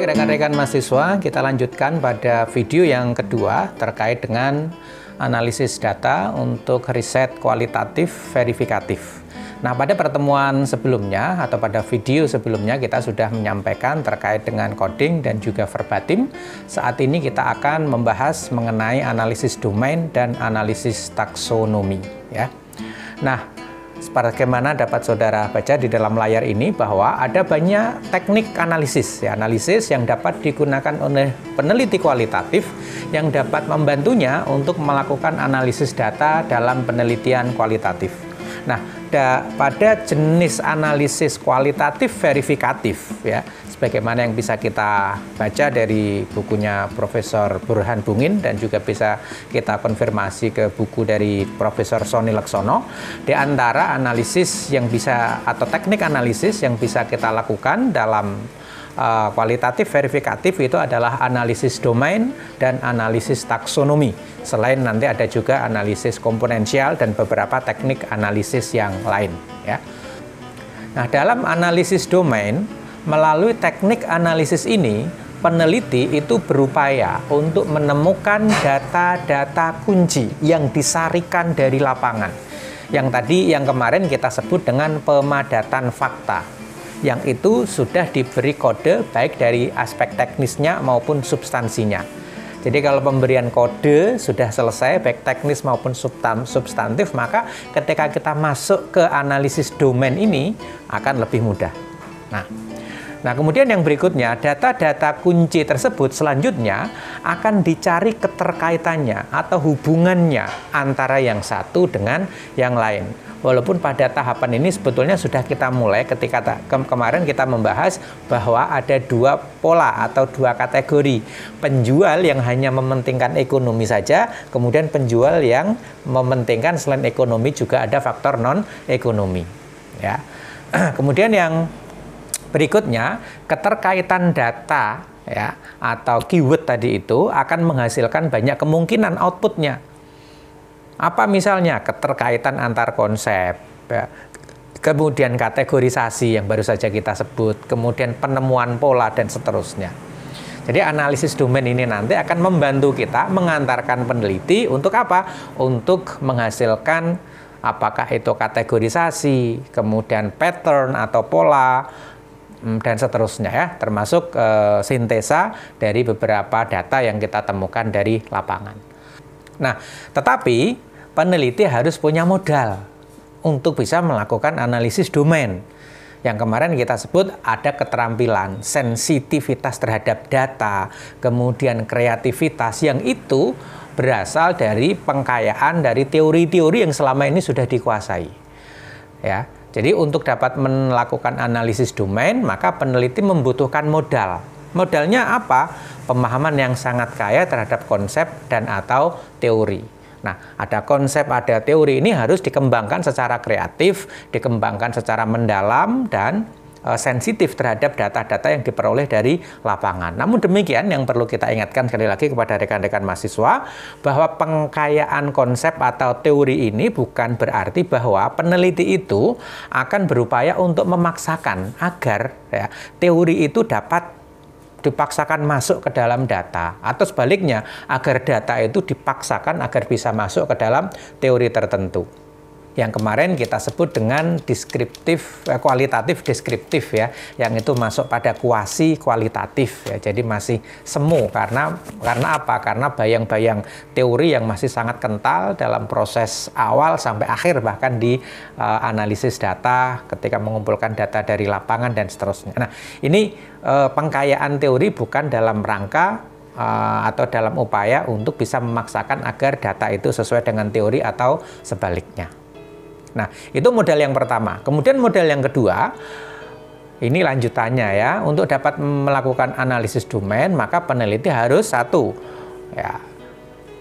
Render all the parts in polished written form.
Baik rekan-rekan mahasiswa, kita lanjutkan pada video yang kedua terkait dengan analisis data untuk riset kualitatif verifikatif. Nah, pada pertemuan sebelumnya atau pada video sebelumnya kita sudah menyampaikan terkait dengan coding dan juga verbatim. Saat ini kita akan membahas mengenai analisis domain dan analisis taksonomi ya. Nah, sebagaimana dapat saudara baca di dalam layar ini bahwa ada banyak teknik analisis yang dapat digunakan oleh peneliti kualitatif yang dapat membantunya untuk melakukan analisis data dalam penelitian kualitatif. Nah, pada jenis analisis kualitatif verifikatif ya, sebagaimana yang bisa kita baca dari bukunya Profesor Burhan Bungin dan juga bisa kita konfirmasi ke buku dari Profesor Sony Laksono, di antara analisis yang bisa atau teknik analisis yang bisa kita lakukan dalam kualitatif verifikatif itu adalah analisis domain dan analisis taksonomi. Selain nanti ada juga analisis komponensial dan beberapa teknik analisis yang lain ya. Nah, dalam analisis domain, melalui teknik analisis ini, peneliti itu berupaya untuk menemukan data-data kunci yang disarikan dari lapangan. Yang kemarin kita sebut dengan pemadatan fakta. Yang itu sudah diberi kode baik dari aspek teknisnya maupun substansinya. Jadi kalau pemberian kode sudah selesai baik teknis maupun substantif, maka ketika kita masuk ke analisis domain ini akan lebih mudah. Nah, kemudian yang berikutnya, data-data kunci tersebut selanjutnya akan dicari keterkaitannya atau hubungannya antara yang satu dengan yang lain. Walaupun pada tahapan ini sebetulnya sudah kita mulai ketika kemarin kita membahas bahwa ada dua pola atau dua kategori. Penjual yang hanya mementingkan ekonomi saja, kemudian penjual yang mementingkan selain ekonomi juga ada faktor non-ekonomi. Ya. Kemudian yang berikutnya, keterkaitan data ya atau keyword tadi itu akan menghasilkan banyak kemungkinan outputnya. Apa misalnya? Keterkaitan antar konsep, ya. Kemudian kategorisasi yang baru saja kita sebut, kemudian penemuan pola dan seterusnya. Jadi analisis domain ini nanti akan membantu kita mengantarkan peneliti untuk apa? Untuk menghasilkan apakah itu kategorisasi, kemudian pattern atau pola, dan seterusnya ya, termasuk sintesa dari beberapa data yang kita temukan dari lapangan. Nah, tetapi peneliti harus punya modal untuk bisa melakukan analisis domain. Yang kemarin kita sebut ada keterampilan, sensitivitas terhadap data, kemudian kreativitas yang itu berasal dari pengkayaan dari teori-teori yang selama ini sudah dikuasai. Ya. Jadi untuk dapat melakukan analisis domain, maka peneliti membutuhkan modal. Modalnya apa? Pemahaman yang sangat kaya terhadap konsep dan atau teori. Nah, ada konsep, ada teori, ini harus dikembangkan secara kreatif, dikembangkan secara mendalam dan sensitif terhadap data-data yang diperoleh dari lapangan. Namun demikian, yang perlu kita ingatkan sekali lagi kepada rekan-rekan mahasiswa, bahwa pengkayaan konsep atau teori ini bukan berarti bahwa peneliti itu akan berupaya untuk memaksakan agar ya, teori itu dapat dipaksakan masuk ke dalam data, atau sebaliknya agar data itu dipaksakan agar bisa masuk ke dalam teori tertentu. Yang kemarin kita sebut dengan kualitatif deskriptif ya, yang itu masuk pada kuasi kualitatif ya. Jadi masih semu karena apa? Karena bayang-bayang teori yang masih sangat kental dalam proses awal sampai akhir, bahkan di analisis data ketika mengumpulkan data dari lapangan dan seterusnya. Nah, ini pengkayaan teori bukan dalam rangka atau dalam upaya untuk bisa memaksakan agar data itu sesuai dengan teori atau sebaliknya. Nah, itu modal yang pertama. Kemudian modal yang kedua, ini lanjutannya ya. Untuk dapat melakukan analisis domain, maka peneliti harus satu, ya,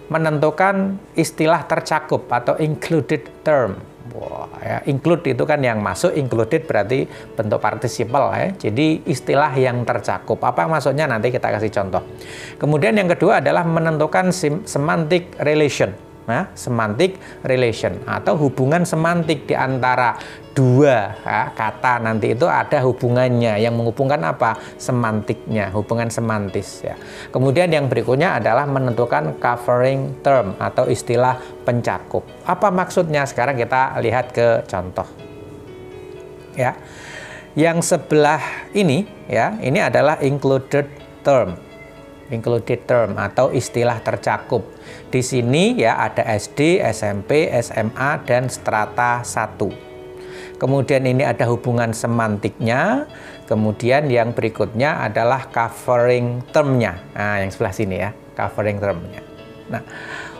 menentukan istilah tercakup atau included term. Wah, ya, include itu kan yang masuk, included berarti bentuk participle ya. Jadi istilah yang tercakup. Apa maksudnya nanti kita kasih contoh. Kemudian yang kedua adalah menentukan semantic relation. Nah, semantic relation atau hubungan semantik di antara dua kata nanti itu ada hubungannya yang menghubungkan apa? Semantiknya, hubungan semantis ya. Kemudian yang berikutnya adalah menentukan covering term atau istilah pencakup. Apa maksudnya? Sekarang kita lihat ke contoh. Ya. Yang sebelah ini ya, ini adalah included term. Included term atau istilah tercakup. Di sini ya ada SD, SMP, SMA dan strata 1. Kemudian ini ada hubungan semantiknya. Kemudian yang berikutnya adalah covering termnya. Nah, yang sebelah sini ya, covering termnya. Nah,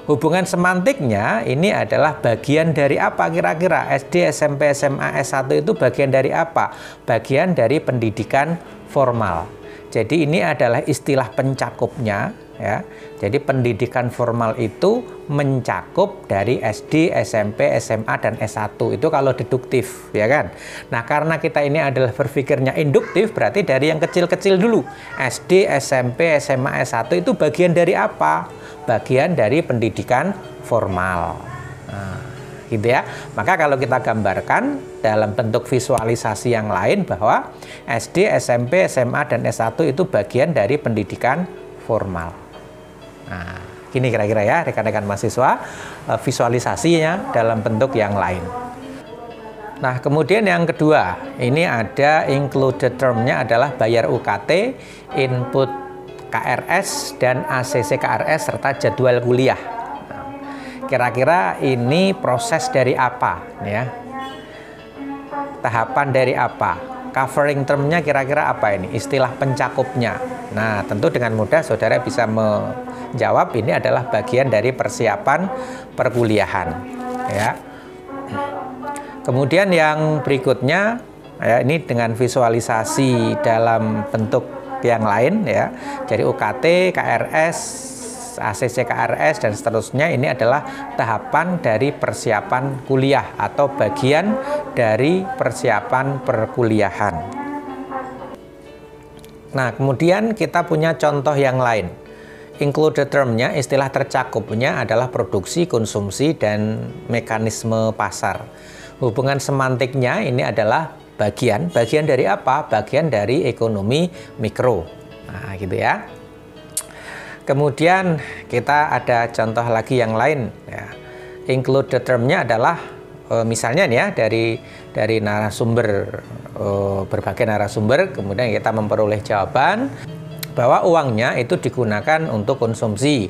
hubungan semantiknya ini adalah bagian dari apa kira-kira? SD, SMP, SMA, S1 itu bagian dari apa? Bagian dari pendidikan formal. Jadi ini adalah istilah pencakupnya ya. Jadi pendidikan formal itu mencakup dari SD, SMP, SMA dan S1. Itu kalau deduktif ya kan. Nah, karena kita ini adalah berpikirnya induktif, berarti dari yang kecil-kecil dulu. SD, SMP, SMA, S1 itu bagian dari apa? Bagian dari pendidikan formal. Nah, gitu ya. Maka kalau kita gambarkan dalam bentuk visualisasi yang lain bahwa SD, SMP, SMA, dan S1 itu bagian dari pendidikan formal. Nah, gini kira-kira ya rekan-rekan mahasiswa visualisasinya dalam bentuk yang lain. Nah, kemudian yang kedua, ini ada included termnya adalah bayar UKT, input KRS, dan ACC KRS serta jadwal kuliah. Kira-kira ini proses dari apa ya? Tahapan dari apa? Covering termnya kira-kira apa ini? Istilah pencakupnya. Nah, tentu dengan mudah saudara bisa menjawab ini adalah bagian dari persiapan perkuliahan ya. Kemudian yang berikutnya ya, ini dengan visualisasi dalam bentuk yang lain ya. Jadi UKT, KRS, ACC KRS dan seterusnya ini adalah tahapan dari persiapan kuliah atau bagian dari persiapan perkuliahan. Nah, kemudian kita punya contoh yang lain. Included termnya, istilah tercakupnya adalah produksi, konsumsi, dan mekanisme pasar. Hubungan semantiknya ini adalah bagian dari apa? Bagian dari ekonomi mikro. Nah, gitu ya. Kemudian kita ada contoh lagi yang lain ya. Included termnya adalah misalnya nih ya dari narasumber berbagai narasumber, kemudian kita memperoleh jawaban bahwa uangnya itu digunakan untuk konsumsi,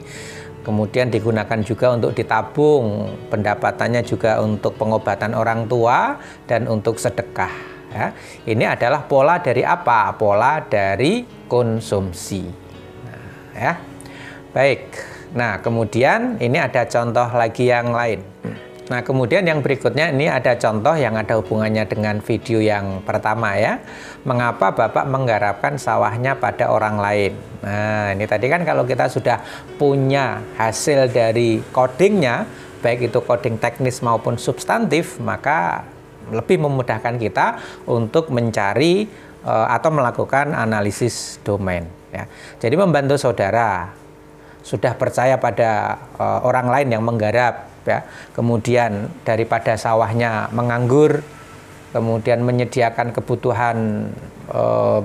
kemudian digunakan juga untuk ditabung, pendapatannya juga untuk pengobatan orang tua dan untuk sedekah ya. Ini adalah pola dari apa? Pola dari konsumsi. Nah, ya. Baik, nah kemudian ini ada contoh lagi yang lain. Nah kemudian yang berikutnya ini ada contoh yang ada hubungannya dengan video yang pertama ya. Mengapa Bapak menggarapkan sawahnya pada orang lain? Nah ini tadi kan kalau kita sudah punya hasil dari codingnya, baik itu coding teknis maupun substantif, maka lebih memudahkan kita untuk mencari atau melakukan analisis domain ya. Jadi membantu saudara sudah percaya pada orang lain yang menggarap ya, kemudian daripada sawahnya menganggur, kemudian menyediakan kebutuhan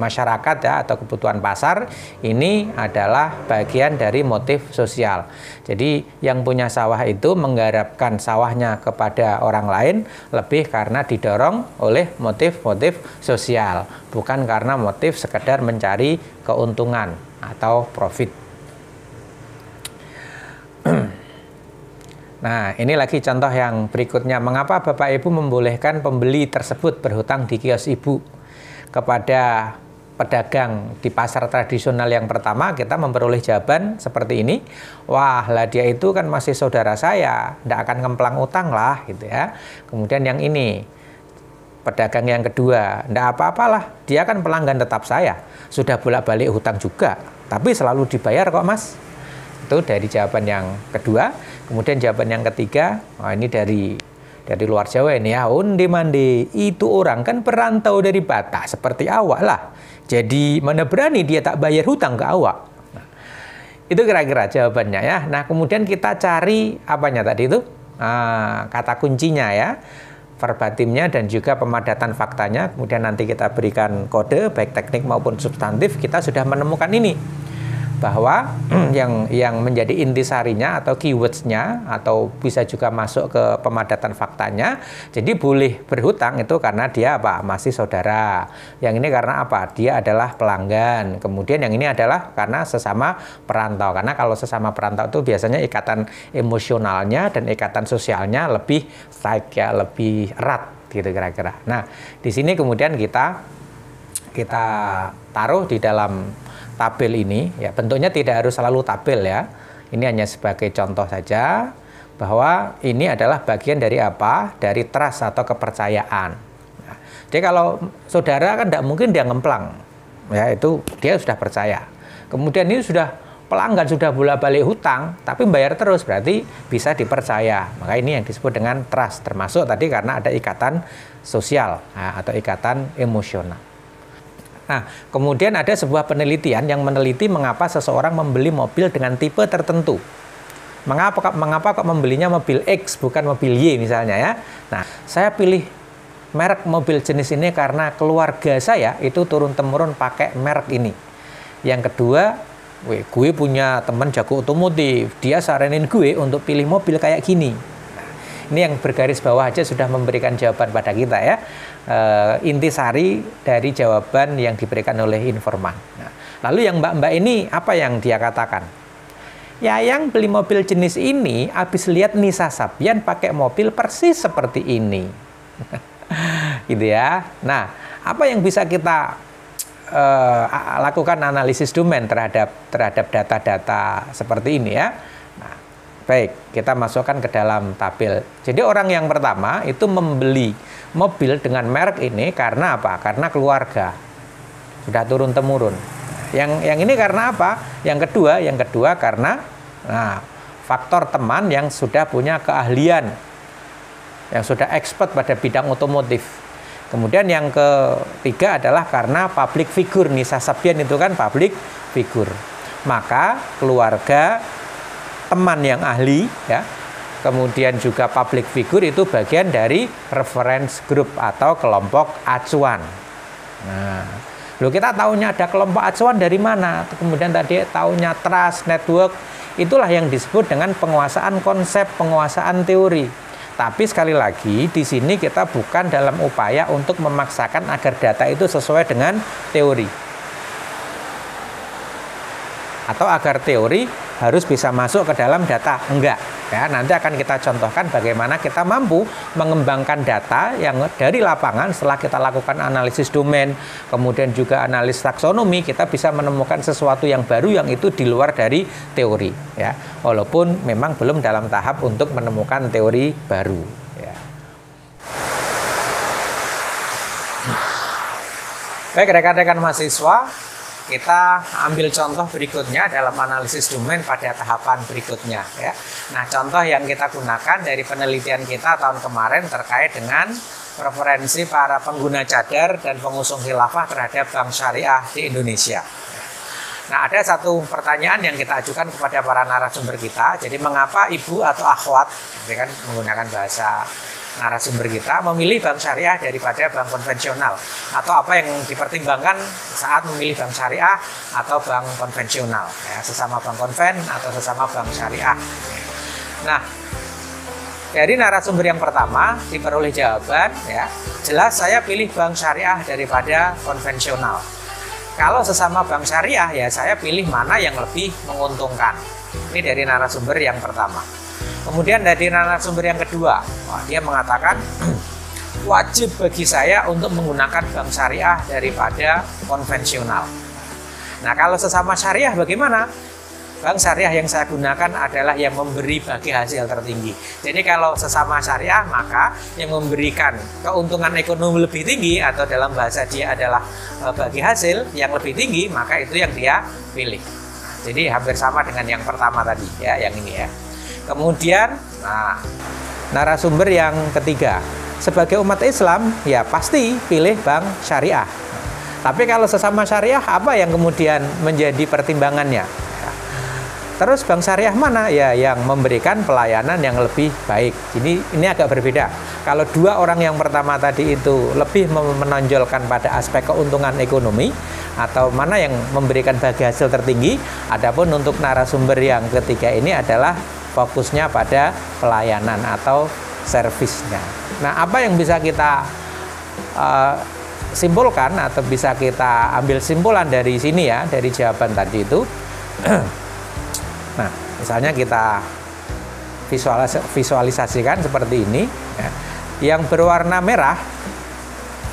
masyarakat ya atau kebutuhan pasar, ini adalah bagian dari motif sosial. Jadi yang punya sawah itu menggarapkan sawahnya kepada orang lain lebih karena didorong oleh motif-motif sosial, bukan karena motif sekedar mencari keuntungan atau profit. Nah, ini lagi contoh yang berikutnya. Mengapa Bapak Ibu membolehkan pembeli tersebut berhutang di kios Ibu? Kepada pedagang di pasar tradisional yang pertama, kita memperoleh jawaban seperti ini. Wah, lah dia itu kan masih saudara saya, tidak akan ngemplang utang lah, gitu ya. Kemudian yang ini, pedagang yang kedua, tidak apa-apalah, dia kan pelanggan tetap saya. Sudah bolak-balik hutang juga, tapi selalu dibayar kok mas. Itu dari jawaban yang kedua. Kemudian jawaban yang ketiga, ini dari luar Jawa ini ya. Onde mande, itu orang kan perantau dari Batak seperti awak lah. Jadi mana berani dia tak bayar hutang ke awak. Nah, Itu kira-kira jawabannya ya. Nah, kemudian kita cari apanya tadi itu? Kata kuncinya ya. Verbatimnya dan juga pemadatan faktanya. Kemudian nanti kita berikan kode baik teknik maupun substantif. Kita sudah menemukan ini, bahwa yang menjadi intisarinya atau keywords-nya atau bisa juga masuk ke pemadatan faktanya. Jadi boleh berhutang itu karena dia apa? Masih saudara. Yang ini karena apa? Dia adalah pelanggan. Kemudian yang ini adalah karena sesama perantau. Karena kalau sesama perantau itu biasanya ikatan emosionalnya dan ikatan sosialnya lebih tight ya, lebih erat gitu kira-kira. Nah, di sini kemudian kita taruh di dalam tabel ini ya, bentuknya tidak harus selalu tabel ya. Ini hanya sebagai contoh saja bahwa ini adalah bagian dari apa? Dari trust atau kepercayaan. Nah, jadi kalau saudara kan tidak mungkin dia ngemplang. Ya, itu dia sudah percaya. Kemudian ini sudah pelanggan, sudah bolak-balik hutang tapi bayar terus, berarti bisa dipercaya. Maka ini yang disebut dengan trust, termasuk tadi karena ada ikatan sosial atau ikatan emosional. Nah, kemudian ada sebuah penelitian yang meneliti mengapa seseorang membeli mobil dengan tipe tertentu. Mengapa kok membelinya mobil X bukan mobil Y misalnya ya. Nah, saya pilih merek mobil jenis ini karena keluarga saya itu turun-temurun pakai merek ini. Yang kedua, gue punya teman jago otomotif, dia saranin gue untuk pilih mobil kayak gini. Ini yang bergaris bawah aja sudah memberikan jawaban pada kita ya. Intisari dari jawaban yang diberikan oleh informan. Nah, lalu yang mbak-mbak ini apa yang dia katakan? Ya, yang beli mobil jenis ini habis lihat Nisa Sabian pakai mobil persis seperti ini. Gitu ya. Nah, apa yang bisa kita lakukan analisis domain terhadap data-data seperti ini ya? Baik, kita masukkan ke dalam tabel. Jadi orang yang pertama itu membeli mobil dengan merek ini karena apa? Karena keluarga. Sudah turun-temurun. Yang ini karena apa? Yang kedua karena faktor teman yang sudah punya keahlian. Yang sudah expert pada bidang otomotif. Kemudian yang ketiga adalah karena public figure. Nisa Sabian itu kan public figure. Maka keluarga, teman yang ahli ya, kemudian juga public figure itu bagian dari reference group atau kelompok acuan. Nah, kita tahunya ada kelompok acuan dari mana? Kemudian tadi tahunya trust network, itulah yang disebut dengan penguasaan konsep, penguasaan teori. Tapi sekali lagi di sini kita bukan dalam upaya untuk memaksakan agar data itu sesuai dengan teori. Atau agar teori harus bisa masuk ke dalam data. Enggak. Ya, nanti akan kita contohkan bagaimana kita mampu mengembangkan data yang dari lapangan setelah kita lakukan analisis domain, kemudian juga analisis taksonomi, kita bisa menemukan sesuatu yang baru yang itu di luar dari teori. Ya, walaupun memang belum dalam tahap untuk menemukan teori baru. Ya. Baik rekan-rekan mahasiswa, kita ambil contoh berikutnya dalam analisis domain pada tahapan berikutnya ya. Nah, contoh yang kita gunakan dari penelitian kita tahun kemarin terkait dengan preferensi para pengguna cadar dan pengusung khilafah terhadap bank syariah di Indonesia. Nah, ada satu pertanyaan yang kita ajukan kepada para narasumber kita. Jadi, mengapa ibu atau akhwat, ini kan menggunakan bahasa narasumber kita, memilih bank syariah daripada bank konvensional, atau apa yang dipertimbangkan saat memilih bank syariah atau bank konvensional ya, sesama bank konven atau sesama bank syariah. Nah, dari narasumber yang pertama diperoleh jawaban ya, jelas saya pilih bank syariah daripada konvensional. Kalau sesama bank syariah ya saya pilih mana yang lebih menguntungkan. Ini dari narasumber yang pertama. Kemudian dari narasumber yang kedua, dia mengatakan wajib bagi saya untuk menggunakan bank syariah daripada konvensional. Nah, kalau sesama syariah bagaimana? Bank syariah yang saya gunakan adalah yang memberi bagi hasil tertinggi. Jadi kalau sesama syariah maka yang memberikan keuntungan ekonomi lebih tinggi atau dalam bahasa dia adalah bagi hasil yang lebih tinggi, maka itu yang dia pilih. Jadi hampir sama dengan yang pertama tadi ya, yang ini ya. Kemudian, narasumber yang ketiga, sebagai umat Islam, ya pasti pilih bank syariah. Tapi kalau sesama syariah, apa yang kemudian menjadi pertimbangannya? terus bank syariah mana? Ya, yang memberikan pelayanan yang lebih baik. Ini agak berbeda. Kalau dua orang yang pertama tadi itu lebih menonjolkan pada aspek keuntungan ekonomi, atau mana yang memberikan bagi hasil tertinggi. Adapun untuk narasumber yang ketiga ini adalah fokusnya pada pelayanan atau servisnya. Nah, apa yang bisa kita simpulkan atau bisa kita ambil simpulan dari sini ya, dari jawaban tadi itu? Nah, misalnya kita visualisasikan seperti ini ya. Yang berwarna merah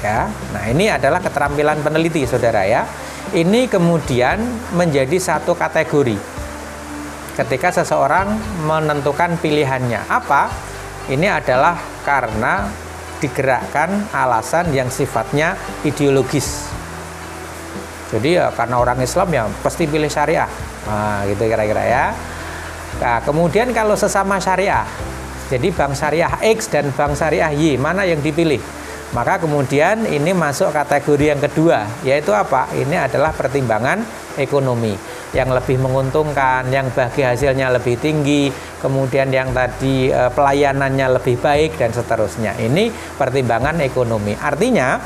ya. Nah, ini adalah keterampilan peneliti, Saudara ya. Ini kemudian menjadi satu kategori ketika seseorang menentukan pilihannya. Apa? Ini adalah karena digerakkan alasan yang sifatnya ideologis. Jadi ya karena orang Islam ya pasti pilih syariah. Nah, gitu kira-kira ya. Nah, kemudian kalau sesama syariah, jadi bank syariah X dan bank syariah Y, mana yang dipilih? Maka kemudian ini masuk kategori yang kedua, yaitu apa? Ini adalah pertimbangan ekonomi. Yang lebih menguntungkan, yang bagi hasilnya lebih tinggi, kemudian yang tadi pelayanannya lebih baik, dan seterusnya. Ini pertimbangan ekonomi. Artinya,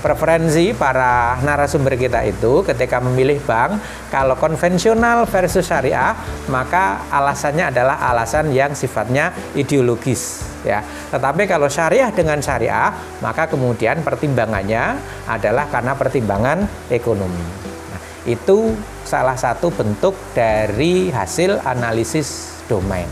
preferensi para narasumber kita itu ketika memilih bank, kalau konvensional versus syariah, maka alasannya adalah alasan yang sifatnya ideologis ya. Tetapi kalau syariah dengan syariah, maka kemudian pertimbangannya adalah karena pertimbangan ekonomi. Nah, itu salah satu bentuk dari hasil analisis domain.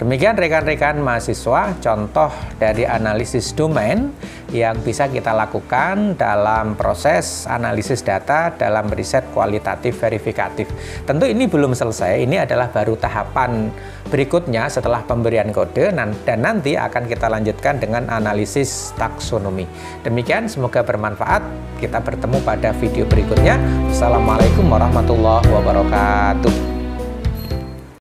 Demikian rekan-rekan mahasiswa, contoh dari analisis domain yang bisa kita lakukan dalam proses analisis data dalam riset kualitatif verifikatif. Tentu ini belum selesai, ini adalah baru tahapan berikutnya setelah pemberian kode, dan nanti akan kita lanjutkan dengan analisis taksonomi. Demikian, semoga bermanfaat. Kita bertemu pada video berikutnya. Assalamualaikum warahmatullahi wabarakatuh.